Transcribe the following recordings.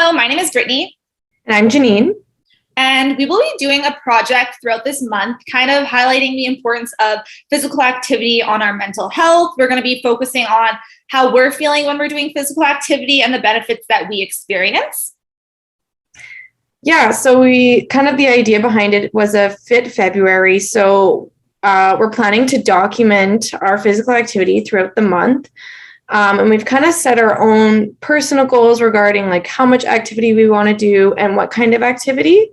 Hello, my name is Brittany. And I'm Janine. And we will be doing a project throughout this month, kind of highlighting the importance of physical activity on our mental health. We're going to be focusing on how we're feeling when we're doing physical activity and the benefits that we experience. Yeah, so the idea behind it was a Fit February. So we're planning to document our physical activity throughout the month. And we've kind of set our own personal goals regarding like how much activity we want to do and what kind of activity.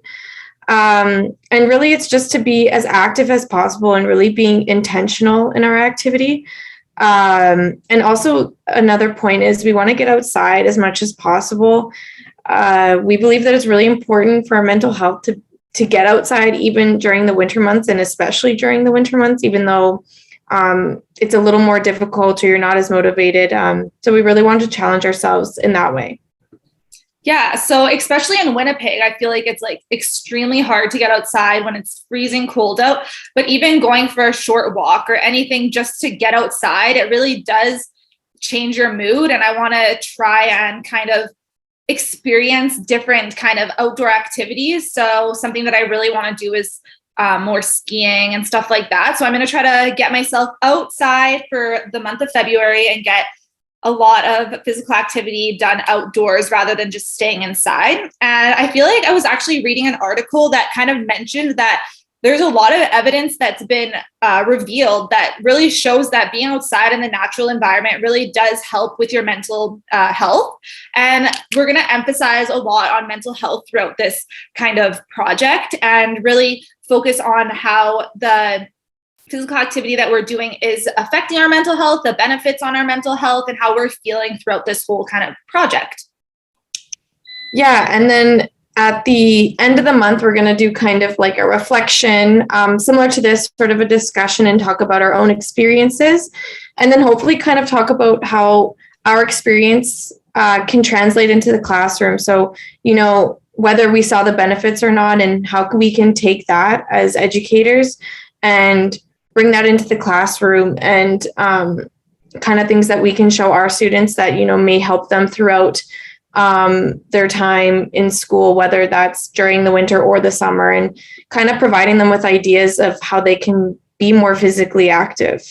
And really it's just to be as active as possible and really being intentional in our activity. And also another point is we want to get outside as much as possible. We believe that it's really important for our mental health to get outside even during the winter months, and especially during the winter months, even though it's a little more difficult or you're not as motivated. So we really want to challenge ourselves in that way. Yeah, so especially in Winnipeg, I feel like it's like extremely hard to get outside when it's freezing cold out. But even going for a short walk or anything just to get outside, it really does change your mood. And I want to try and kind of experience different kind of outdoor activities. So something that I really want to do is more skiing and stuff like that. So I'm going to try to get myself outside for the month of February and get a lot of physical activity done outdoors rather than just staying inside. And I feel like I was actually reading an article that kind of mentioned that there's a lot of evidence that's been revealed that really shows that being outside in the natural environment really does help with your mental health. And we're going to emphasize a lot on mental health throughout this kind of project and really focus on how the physical activity that we're doing is affecting our mental health, the benefits on our mental health, and how we're feeling throughout this whole kind of project. Yeah, and then at the end of the month, we're going to do kind of like a reflection, similar to this, sort of a discussion, and talk about our own experiences. And then hopefully kind of talk about how our experience can translate into the classroom. So, whether we saw the benefits or not, and how we can take that as educators and bring that into the classroom, and kind of things that we can show our students that, may help them throughout their time in school, whether that's during the winter or the summer, and kind of providing them with ideas of how they can be more physically active.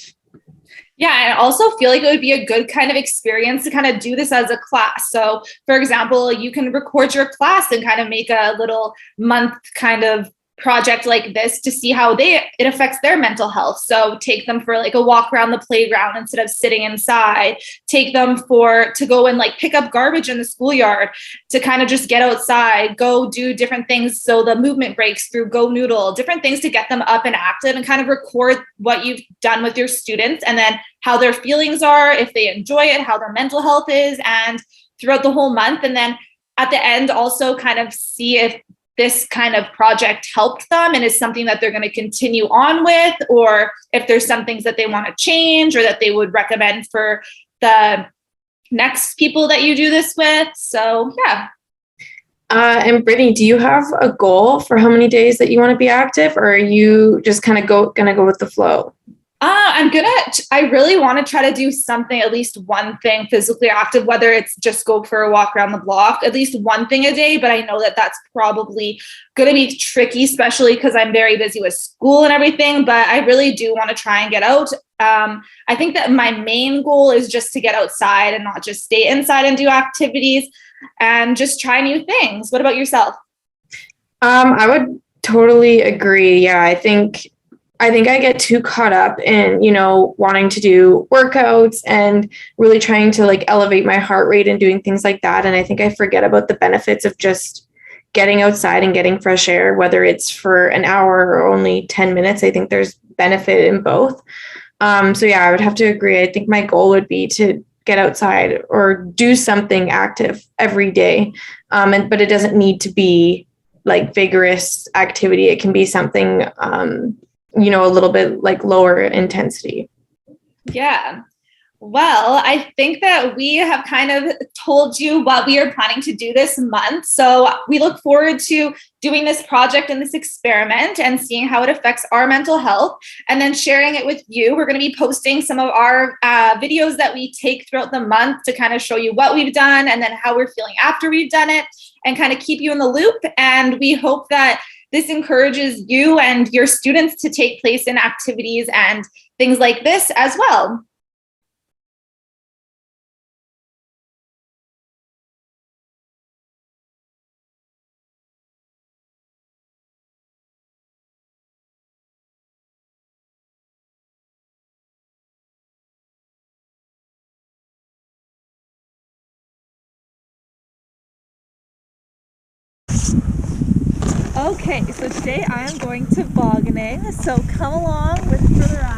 Yeah, and I also feel like it would be a good kind of experience to kind of do this as a class. So, for example, you can record your class and kind of make a little month kind of project like this to see how it affects their mental health. So take them for like a walk around the playground instead of sitting inside. Take them to go and like pick up garbage in the schoolyard, to kind of just get outside, go do different things. So the movement breaks through Go Noodle, different things to get them up and active, and kind of record what you've done with your students and then how their feelings are, if they enjoy it, how their mental health is, and throughout the whole month. And then at the end, also kind of see if this kind of project helped them and is something that they're going to continue on with, or if there's some things that they want to change or that they would recommend for the next people that you do this with. So, yeah. And Brittany, do you have a goal for how many days that you want to be active, or are you just kind of going to go with the flow? I really want to try to do something, at least one thing physically active, whether it's just go for a walk around the block, at least one thing a day. But I know that that's probably going to be tricky, especially because I'm very busy with school and everything. But I really do want to try and get out. I think that my main goal is just to get outside and not just stay inside and do activities and just try new things. What about yourself? I would totally agree. Yeah, I think I get too caught up in, wanting to do workouts and really trying to like elevate my heart rate and doing things like that. And I think I forget about the benefits of just getting outside and getting fresh air, whether it's for an hour or only 10 minutes. I think there's benefit in both. So yeah, I would have to agree. I think my goal would be to get outside or do something active every day. But it doesn't need to be like vigorous activity. It can be something, a little bit like lower intensity. Yeah. Well, I think that we have kind of told you what we are planning to do this month. So we look forward to doing this project and this experiment and seeing how it affects our mental health and then sharing it with you. We're going to be posting some of our videos that we take throughout the month to kind of show you what we've done and then how we're feeling after we've done it and kind of keep you in the loop. And we hope that this encourages you and your students to take place in activities and things like this as well. Okay, so today I am going tobogganing, so come along with for the ride.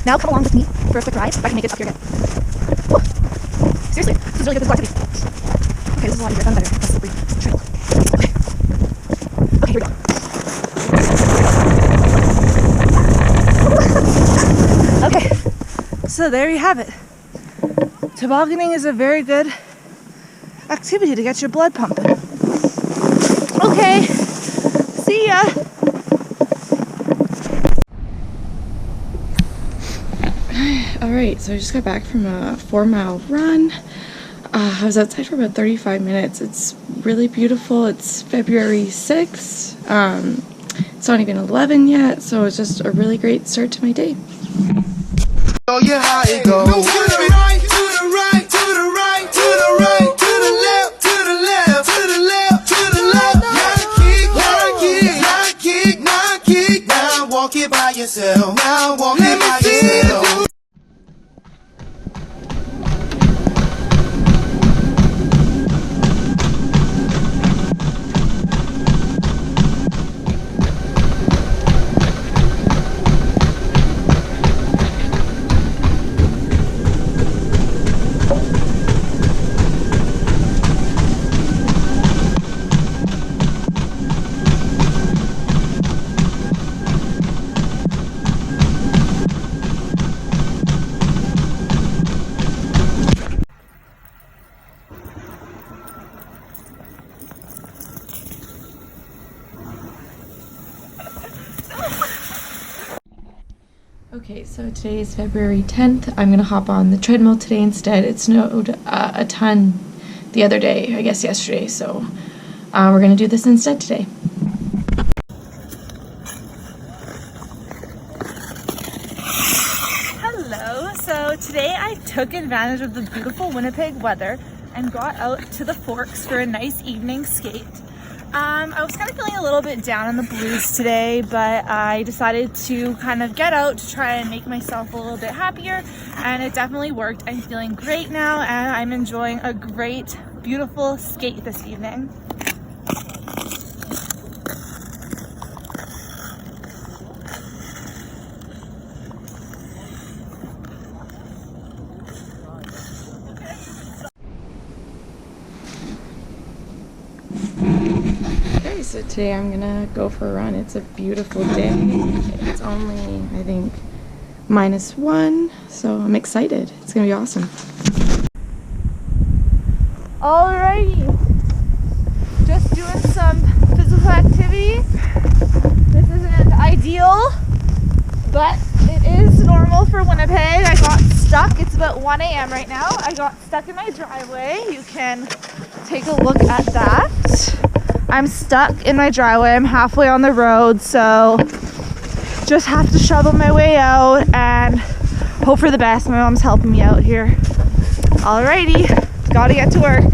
Now come along with me for a quick ride if I can make it up here again. Whoa. Seriously, this is really good. This is a lot heavy. Okay, this is a lot easier. Done better. That's slippery. Trail. Okay, here we go. Okay, so there you have it. Tobogganing is a very good activity to get your blood pumping. Okay, see ya. Alright, so I just got back from a 4-mile run. I was outside for about 35 minutes. It's really beautiful. It's February 6th. It's not even 11 yet, so it's just a really great start to my day. Oh yeah, how it goes. To the right, to the right, to the right, to the right, to the left, to the left, to the left, to the left. Now kick, now kick, now kick, now kick. Now walk it by yourself. Now walk it by yourself. Okay, so today is February 10th. I'm gonna hop on the treadmill today instead. It snowed a ton the other day, I guess yesterday, so we're gonna do this instead today. Hello, so today I took advantage of the beautiful Winnipeg weather and got out to the Forks for a nice evening skate. I was kind of feeling a little bit down in the blues today, but I decided to kind of get out to try and make myself a little bit happier, and it definitely worked. I'm feeling great now, and I'm enjoying a great, beautiful skate this evening. So today I'm gonna go for a run. It's a beautiful day. It's only, I think, -1, so I'm excited. It's gonna be awesome. Alrighty, just doing some physical activity. This isn't ideal, but it is normal for Winnipeg. I got stuck. It's about 1 a.m. right now. I got stuck in my driveway. You can take a look at that. I'm stuck in my driveway. I'm halfway on the road, so just have to shovel my way out and hope for the best. My mom's helping me out here. Alrighty, gotta get to work.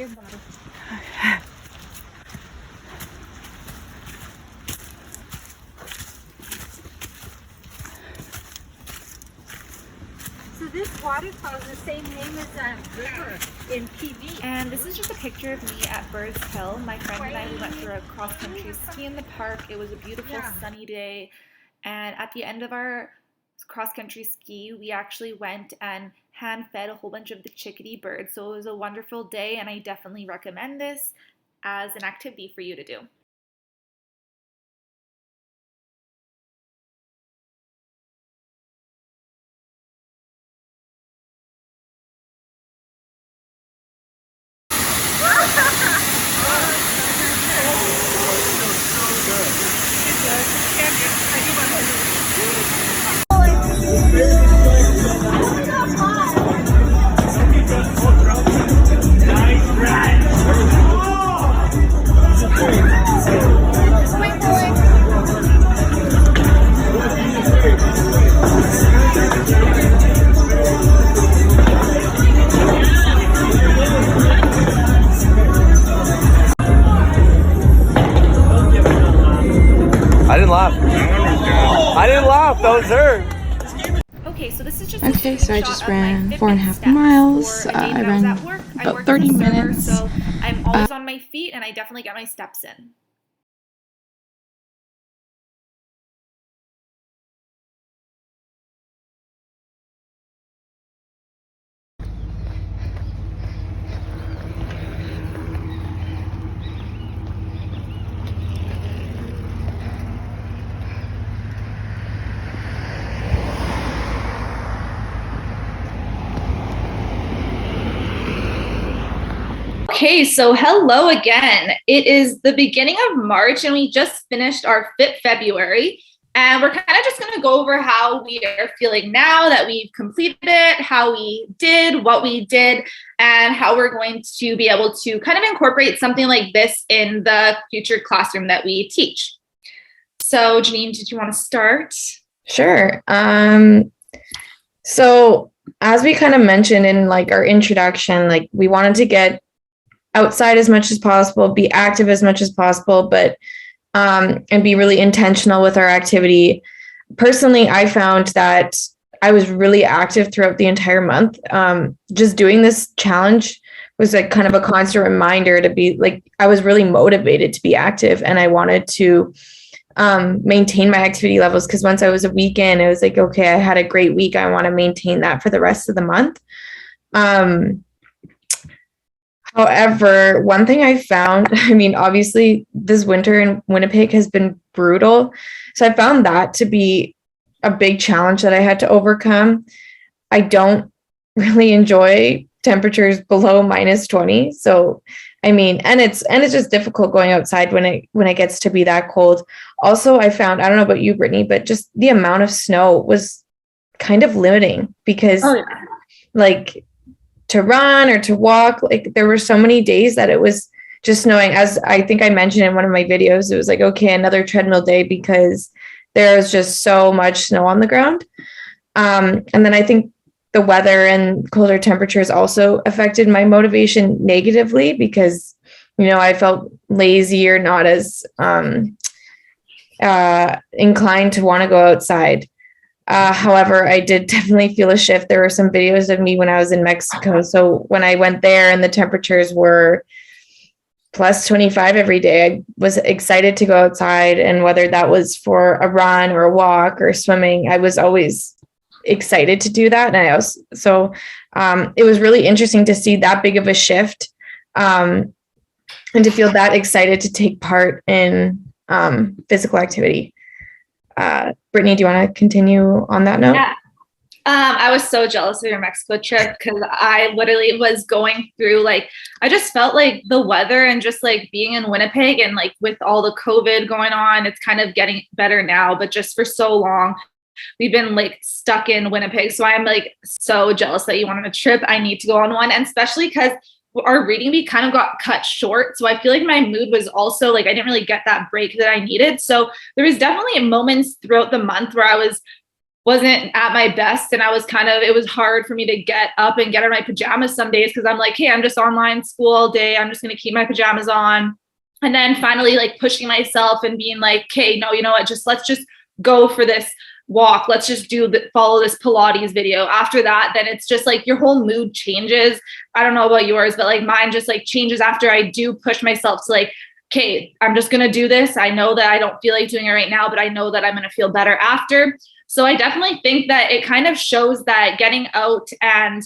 So this waterfall is the same name as a river in PV. And this is just a picture of me at Birds Hill. My friend and I, we went for a cross-country ski in the park. It was a beautiful sunny day. And at the end of our cross-country ski, we actually went and hand-fed a whole bunch of the chickadee birds. So it was a wonderful day, and I definitely recommend this as an activity for you to do. I didn't laugh. I didn't laugh. That was her. Okay, so this is just Okay, so I just ran 4.5 miles. I ran about 30 minutes. So I'm always on my feet, and I definitely get my steps in. Okay, so hello again. It is the beginning of March, and we just finished our Fit February. And we're kind of just going to go over how we are feeling now that we've completed it, how we did, what we did, and how we're going to be able to kind of incorporate something like this in the future classroom that we teach. So, Janine, did you want to start? Sure. So as we kind of mentioned in like our introduction, like we wanted to get outside as much as possible, be active as much as possible, but and be really intentional with our activity. Personally, I found that I was really active throughout the entire month. Just doing this challenge was like kind of a constant reminder to be like, I was really motivated to be active, and I wanted to maintain my activity levels, because once I was a week in, it was like, okay, I had a great week. I want to maintain that for the rest of the month. However, one thing I found, I mean, obviously this winter in Winnipeg has been brutal. So I found that to be a big challenge that I had to overcome. I don't really enjoy temperatures below -20. So, I mean, and it's just difficult going outside when it gets to be that cold. Also, I found, I don't know about you, Brittany, but just the amount of snow was kind of limiting, because like to run or to walk, like there were so many days that it was just snowing. As I think I mentioned in one of my videos, it was like, okay, another treadmill day, because there was just so much snow on the ground. And then I think the weather and colder temperatures also affected my motivation negatively, because, you know, I felt lazy or not as inclined to want to go outside. However, I did definitely feel a shift. There were some videos of me when I was in Mexico. So when I went there and the temperatures were +25 every day, I was excited to go outside. And whether that was for a run or a walk or swimming, I was always excited to do that. And it was really interesting to see that big of a shift, and to feel that excited to take part in physical activity. Brittany, do you want to continue on that note? Yeah. I was so jealous of your Mexico trip, because I literally was going through, like, I just felt like the weather and just like being in Winnipeg, and like with all the COVID going on, it's kind of getting better now, but just for so long, we've been like stuck in Winnipeg. So I'm like so jealous that you went on a trip. I need to go on one, and especially because our reading bee kind of got cut short. So I feel like my mood was also like, I didn't really get that break that I needed. So there was definitely moments throughout the month where I was wasn't at my best. And it was hard for me to get up and get out of my pajamas some days because I'm like, hey, I'm just online school all day. I'm just going to keep my pajamas on. And then finally like pushing myself and being like, okay, no, you know what, let's just go for this walk. Let's just follow this Pilates video. After that, then it's just like your whole mood changes. I don't know about yours, but like mine just like changes after I do push myself to like, okay, I'm just going to do this. I know that I don't feel like doing it right now, but I know that I'm going to feel better after. So I definitely think that it kind of shows that getting out and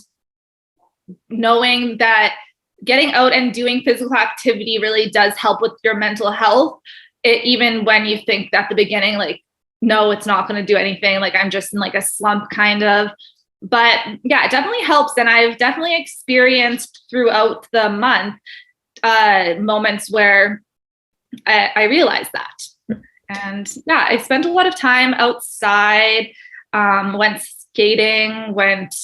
knowing that getting out and doing physical activity really does help with your mental health. Even when you think at the beginning, like, no, it's not going to do anything. Like I'm just in like a slump kind of, but yeah, it definitely helps. And I've definitely experienced throughout the month moments where I realized that. And yeah, I spent a lot of time outside, went skating, went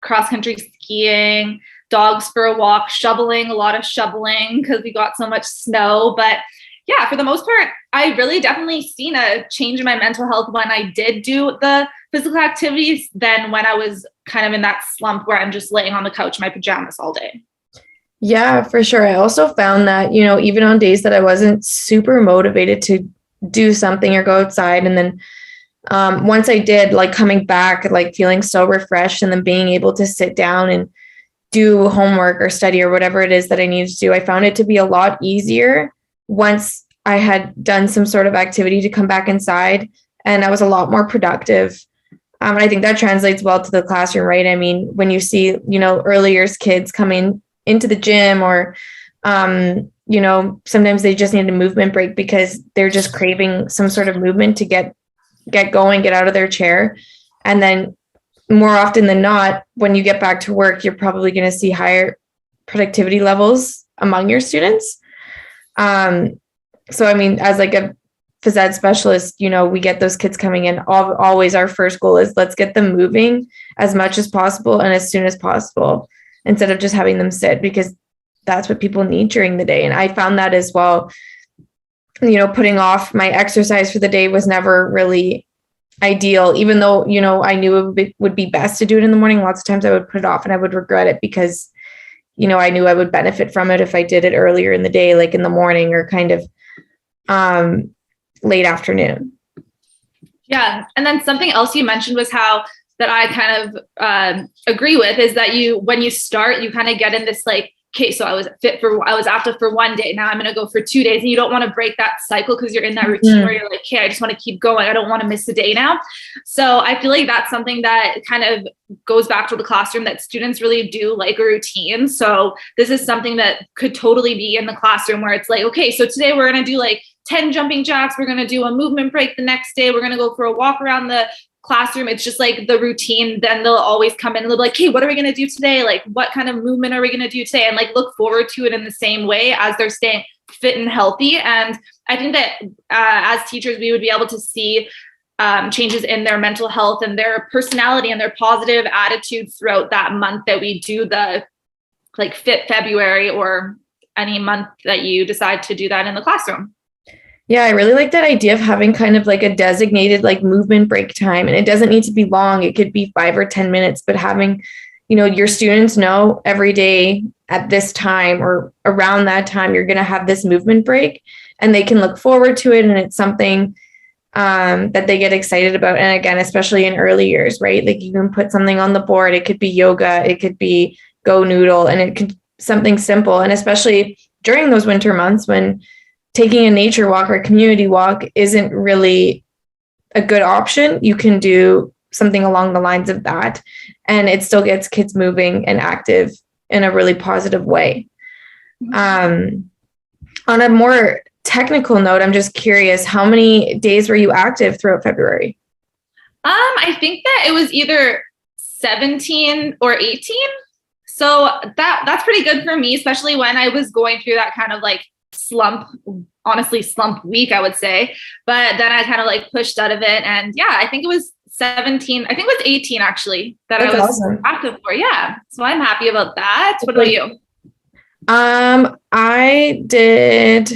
cross-country skiing, dogs for a walk, a lot of shoveling because we got so much snow. But yeah, for the most part, I really definitely seen a change in my mental health when I did do the physical activities than when I was kind of in that slump where I'm just laying on the couch in my pajamas all day. Yeah, for sure. I also found that, even on days that I wasn't super motivated to do something or go outside, and then once I did, like coming back, like feeling so refreshed, and then being able to sit down and do homework or study or whatever it is that I needed to do, I found it to be a lot easier once I had done some sort of activity to come back inside, and I was a lot more productive. And I think that translates well to the classroom, right? I mean, when you see, early years kids coming into the gym, or sometimes they just need a movement break because they're just craving some sort of movement to get going, get out of their chair. And then more often than not, when you get back to work, you're probably going to see higher productivity levels among your students. So, I mean, as like a phys ed specialist, we get those kids coming in. Always our first goal is let's get them moving as much as possible and as soon as possible, instead of just having them sit, because that's what people need during the day. And I found that as well, putting off my exercise for the day was never really ideal, even though, I knew it would be best to do it in the morning. Lots of times I would put it off and I would regret it because, I knew I would benefit from it if I did it earlier in the day, like in the morning or kind of late afternoon. Yeah. And then something else you mentioned was how that I kind of agree with is that when you start, you kind of get in this like, okay, so I was active for one day. Now I'm going to go for 2 days. And you don't want to break that cycle because you're in that routine where you're like, okay, I just want to keep going. I don't want to miss a day now. So I feel like that's something that kind of goes back to the classroom, that students really do like a routine. So this is something that could totally be in the classroom where it's like, okay, so today we're going to do like 10 jumping jacks. We're going to do a movement break the next day. We're going to go for a walk around the classroom. It's just like the routine. Then they'll always come in and they'll be like, hey, what are we going to do today? Like, what kind of movement are we going to do today? And like look forward to it in the same way as they're staying fit and healthy. And I think that as teachers, we would be able to see changes in their mental health and their personality and their positive attitude throughout that month that we do the like Fit February, or any month that you decide to do that in the classroom. Yeah, I really like that idea of having kind of like a designated like movement break time. And it doesn't need to be long. It could be 5 or 10 minutes, but having, your students know every day at this time or around that time, you're going to have this movement break and they can look forward to it. And it's something that they get excited about. And again, especially in early years, right? Like you can put something on the board. It could be yoga. It could be Go Noodle, and it could something simple. And especially during those winter months when taking a nature walk or a community walk isn't really a good option, you can do something along the lines of that. And it still gets kids moving and active in a really positive way. On a more technical note, I'm just curious, how many days were you active throughout February? I think that it was either 17 or 18. So that's pretty good for me, especially when I was going through that kind of like slump week, I would say. But then I kind of like pushed out of it. And yeah, I think it was 17. I think it was 18 actually that I was awesome. Active for. Yeah. So I'm happy about that. What about you? I did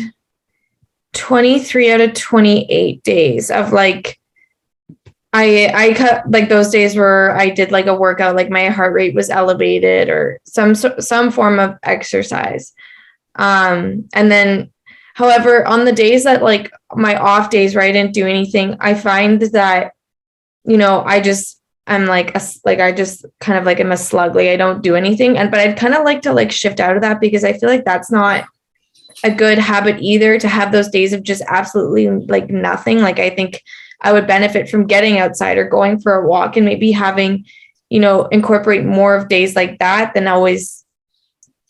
23 out of 28 days of like I cut like those days where I did like a workout, like my heart rate was elevated or some form of exercise. And then, however, on the days that like my off days where I didn't do anything, I find that, I'm like I just kind of like am a slug. Like I don't do anything. But I'd kind of like to like shift out of that because I feel like that's not a good habit either, to have those days of just absolutely like nothing. Like I think I would benefit from getting outside or going for a walk and maybe having, incorporate more of days like that than always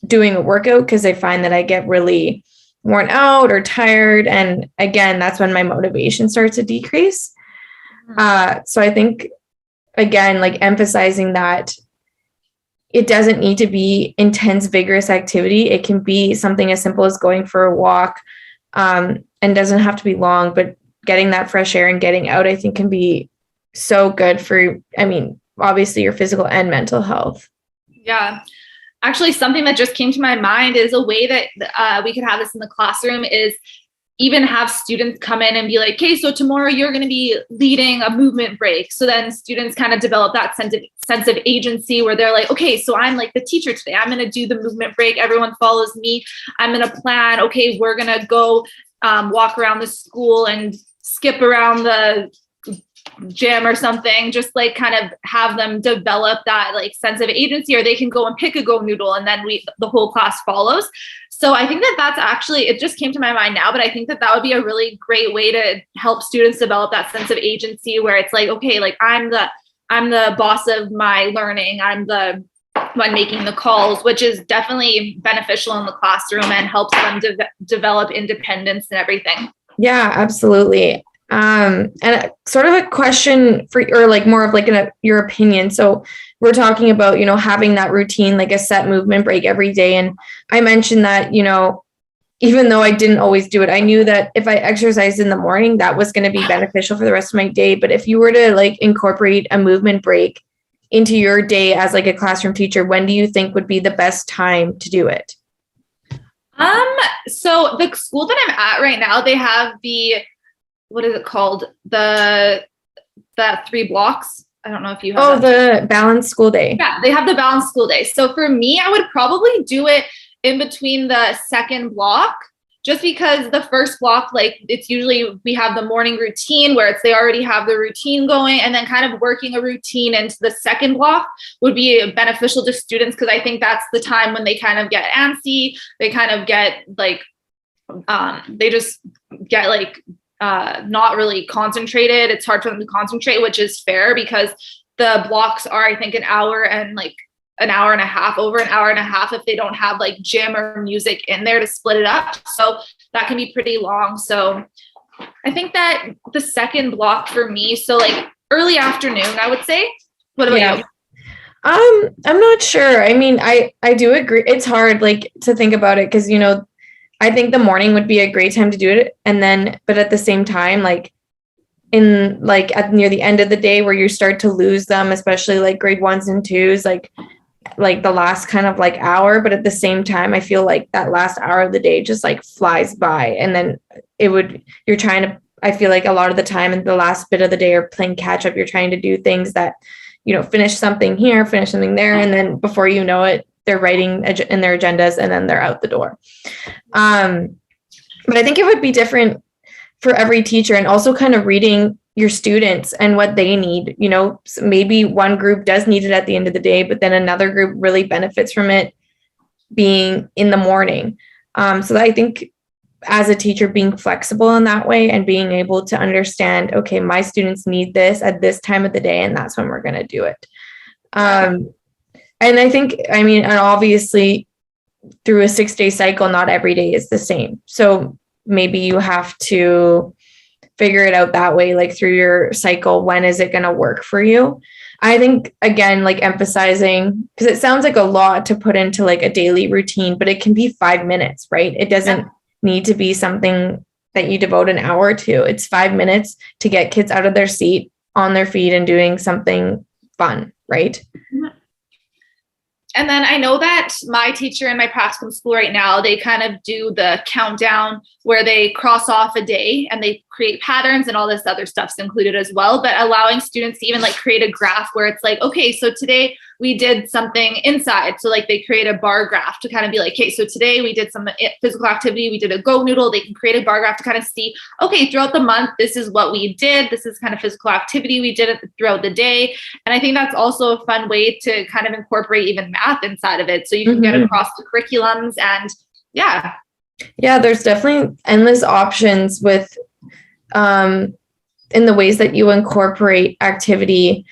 doing a workout, because I find that I get really worn out or tired. And again, that's when my motivation starts to decrease. So I think, again, like emphasizing that it doesn't need to be intense, vigorous activity. It can be something as simple as going for a walk, and doesn't have to be long, but getting that fresh air and getting out, I think can be so good for, obviously your physical and mental health. Yeah. Actually, something that just came to my mind is a way that we could have this in the classroom is even have students come in and be like, okay, so tomorrow you're going to be leading a movement break. So then students kind of develop that sense of agency where they're like, okay, so I'm like the teacher today. I'm going to do the movement break. Everyone follows me. I'm going to plan, okay, we're going to go walk around the school and skip around the gym or something, just like kind of have them develop that like sense of agency, or they can go and pick a Go noodle and then the whole class follows. So I think that that's actually, it just came to my mind now, but I think that that would be a really great way to help students develop that sense of agency where it's like, okay, like I'm the boss of my learning. I'm the one making the calls, which is definitely beneficial in the classroom and helps them develop independence and everything. Yeah, absolutely. And sort of a question for, or like more of like your opinion. So we're talking about, having that routine, like a set movement break every day. And I mentioned that, even though I didn't always do it, I knew that if I exercised in the morning, that was going to be beneficial for the rest of my day. But if you were to like incorporate a movement break into your day as like a classroom teacher, when do you think would be the best time to do it? So the school that I'm at right now, they have what is it called? The 3 blocks. I don't know if you have the balanced school day. Yeah, they have the balanced school day. So for me, I would probably do it in between the second block, just because the first block, like it's usually we have the morning routine where they already have the routine going, and then kind of working a routine into the second block would be beneficial to students, because I think that's the time when they kind of get antsy. They kind of get like, they just get like, not really concentrated. It's hard for them to concentrate, which is fair because the blocks are, I think, an hour and like an hour and a half, over an hour and a half if they don't have like gym or music in there to split it up. So that can be pretty long. So I think that the second block for me, so like early afternoon, I would say. What about you? I'm not sure. I do agree. It's hard like to think about it because, I think the morning would be a great time to do it. And then, but at the same time, like in like at near the end of the day where you start to lose them, especially like grade 1s and 2s, like the last kind of like hour. But at the same time, I feel like that last hour of the day just like flies by. And then I feel like a lot of the time in the last bit of the day are playing catch up. You're trying to do things that, finish something here, finish something there. And then before you know it, they're writing in their agendas and then they're out the door. But I think it would be different for every teacher, and also kind of reading your students and what they need. So maybe one group does need it at the end of the day, but then another group really benefits from it being in the morning. So I think as a teacher, being flexible in that way and being able to understand, okay, my students need this at this time of the day, and that's when we're going to do it. And I think, and obviously through a 6-day cycle, not every day is the same. So maybe you have to figure it out that way, like through your cycle, when is it going to work for you? I think, again, like emphasizing, because it sounds like a lot to put into like a daily routine, but it can be 5 minutes, right? It doesn't need to be something that you devote an hour to. It's 5 minutes to get kids out of their seat, on their feet, and doing something fun, right? And then I know that my teacher in my practicum school right now, they kind of do the countdown where they cross off a day and they create patterns, and all this other stuff's included as well. But allowing students to even like create a graph where it's like, okay, so today we did something inside. So like they create a bar graph to kind of be like, okay, so today we did some physical activity. We did a go noodle. They can create a bar graph to kind of see, okay, throughout the month, this is what we did. This is kind of physical activity we did it throughout the day. And I think that's also a fun way to kind of incorporate even math inside of it. So you can get across the curriculums, and yeah. Yeah, there's definitely endless options with in the ways that you incorporate activity.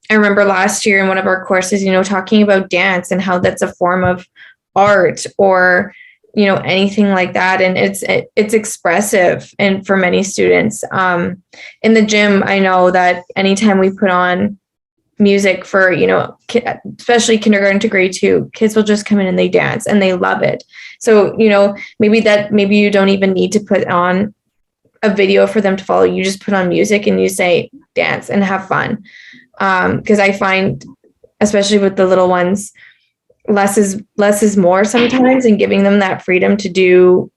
I remember last year in one of our courses, talking about dance and how that's a form of art, or, anything like that. And it's expressive. And for many students, in the gym, I know that anytime we put on music for, especially kindergarten to grade 2, kids will just come in and they dance and they love it. So, maybe you don't even need to put on a video for them to follow. You just put on music and you say, dance and have fun. Because I find, especially with the little ones, less is more sometimes, and giving them that freedom to do,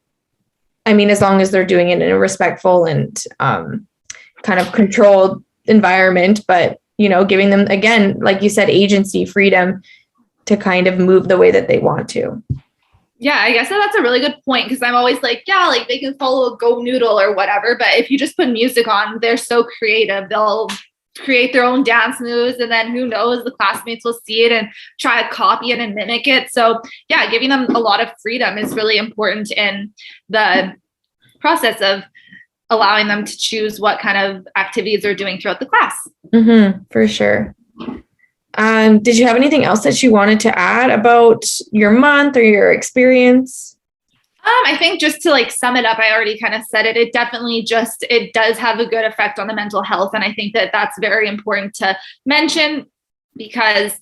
as long as they're doing it in a respectful and kind of controlled environment, but, giving them, again, like you said, agency, freedom to kind of move the way that they want to. Yeah, I guess that's a really good point, because I'm always like, yeah, like they can follow a go noodle or whatever, but if you just put music on, they're so creative. They'll create their own dance moves, and then who knows, the classmates will see it and try to copy it and mimic it. So yeah, giving them a lot of freedom is really important in the process of allowing them to choose what kind of activities they're doing throughout the class. For sure. Did you have anything else that you wanted to add about your month or your experience? I think just to like sum it up, I already kind of said it. It definitely it does have a good effect on the mental health. And I think that that's very important to mention, because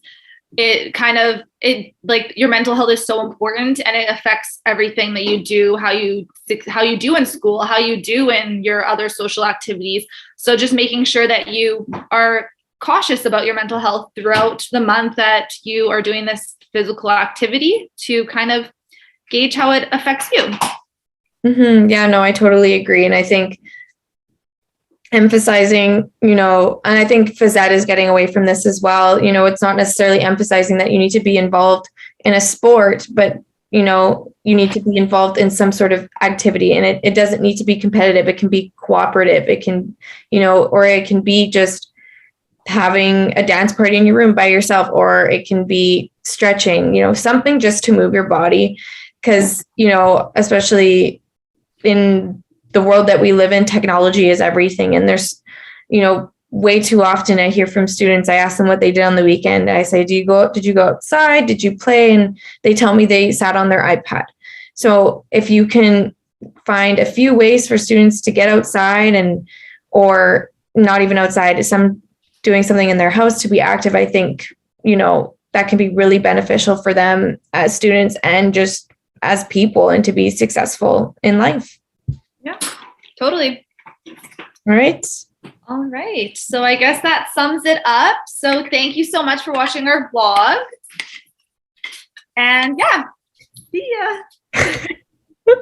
like your mental health is so important, and it affects everything that you do, how you do in school, how you do in your other social activities. So just making sure that you are cautious about your mental health throughout the month that you are doing this physical activity, to kind of gauge how it affects you. Yeah, no, I totally agree. And I think emphasizing, and I think phys ed is getting away from this as well. It's not necessarily emphasizing that you need to be involved in a sport, but, you need to be involved in some sort of activity. And it doesn't need to be competitive. It can be cooperative. It can, or it can be just having a dance party in your room by yourself, or it can be stretching, something just to move your body. Because, especially in the world that we live in, technology is everything. And there's, way too often I hear from students, I ask them what they did on the weekend. I say, did you go outside? Did you play? And they tell me they sat on their iPad. So if you can find a few ways for students to get outside, or not even outside, doing something in their house to be active, I think, that can be really beneficial for them as students and just as people, and to be successful in life. Yeah, totally. All right. So I guess that sums it up. So thank you so much for watching our vlog. And yeah, see ya.